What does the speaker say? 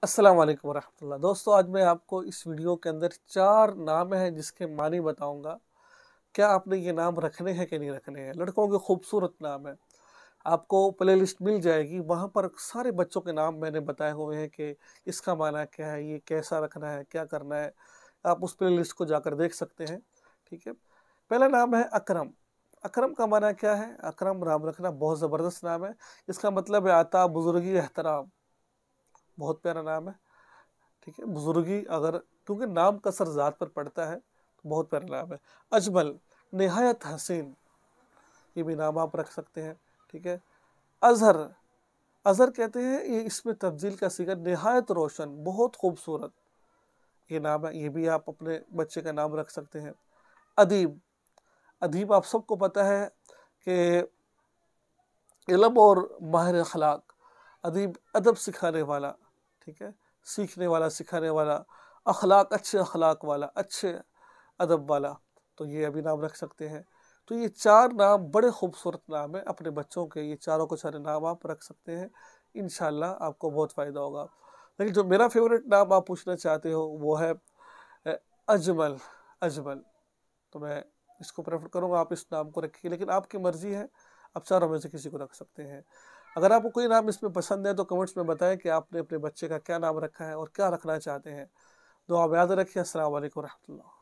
अस्सलाम वालेकुम वरहमतुल्लाह। दोस्तों, आज मैं आपको इस वीडियो के अंदर 4 नाम हैं जिसके मानी बताऊंगा। क्या आपने ये नाम रखने हैं कि नहीं रखने हैं। लड़कों के खूबसूरत नाम है। आपको प्ले लिस्ट मिल जाएगी, वहाँ पर सारे बच्चों के नाम मैंने बताए हुए हैं कि इसका माना क्या है, ये कैसा रखना है, क्या करना है। आप उस प्ले लिस्ट को जाकर देख सकते हैं। ठीक है। पहला नाम है अकरम। अकरम का माना क्या है। अकरम नाम रखना बहुत ज़बरदस्त नाम है। इसका मतलब है आता, बुजुर्गी, एहतराम। बहुत प्यारा नाम है। ठीक है। बुजुर्गी अगर, क्योंकि नाम का असर ज़ात पर पड़ता है, तो बहुत प्यारा नाम है। अजमल, निहायत हसीन, ये भी नाम आप रख सकते हैं। ठीक है। अजहर, अजहर कहते हैं ये इसमें तब्दील का सीगा, निहायत रोशन, बहुत खूबसूरत ये नाम है। ये भी आप अपने बच्चे का नाम रख सकते हैं। अदीब, अदीब आप सबको पता है कि इल्म और माहिर अखलाक। अदीब अदब सिखाने वाला। ठीक है। सीखने वाला, सिखाने वाला, अखलाक, अच्छे अखलाक वाला, अच्छे अदब वाला। तो ये अभी नाम रख सकते हैं। तो ये 4 नाम बड़े खूबसूरत नाम हैं। अपने बच्चों के ये चारों के सारे नाम आप रख सकते हैं। इंशाल्लाह आपको बहुत फ़ायदा होगा। लेकिन जो मेरा फेवरेट नाम आप पूछना चाहते हो वो है अजमल। अजमल, तो मैं इसको प्रेफर करूँगा आप इस नाम को रखिए, लेकिन आपकी मर्ज़ी है, आप चारों में से किसी को रख सकते हैं। अगर आपको कोई नाम इसमें पसंद है तो कमेंट्स में बताएं कि आपने अपने बच्चे का क्या नाम रखा है और क्या रखना चाहते हैं। दुआ में याद रखिए। अस्सलाम वालेकुम रहमतुल्लाह।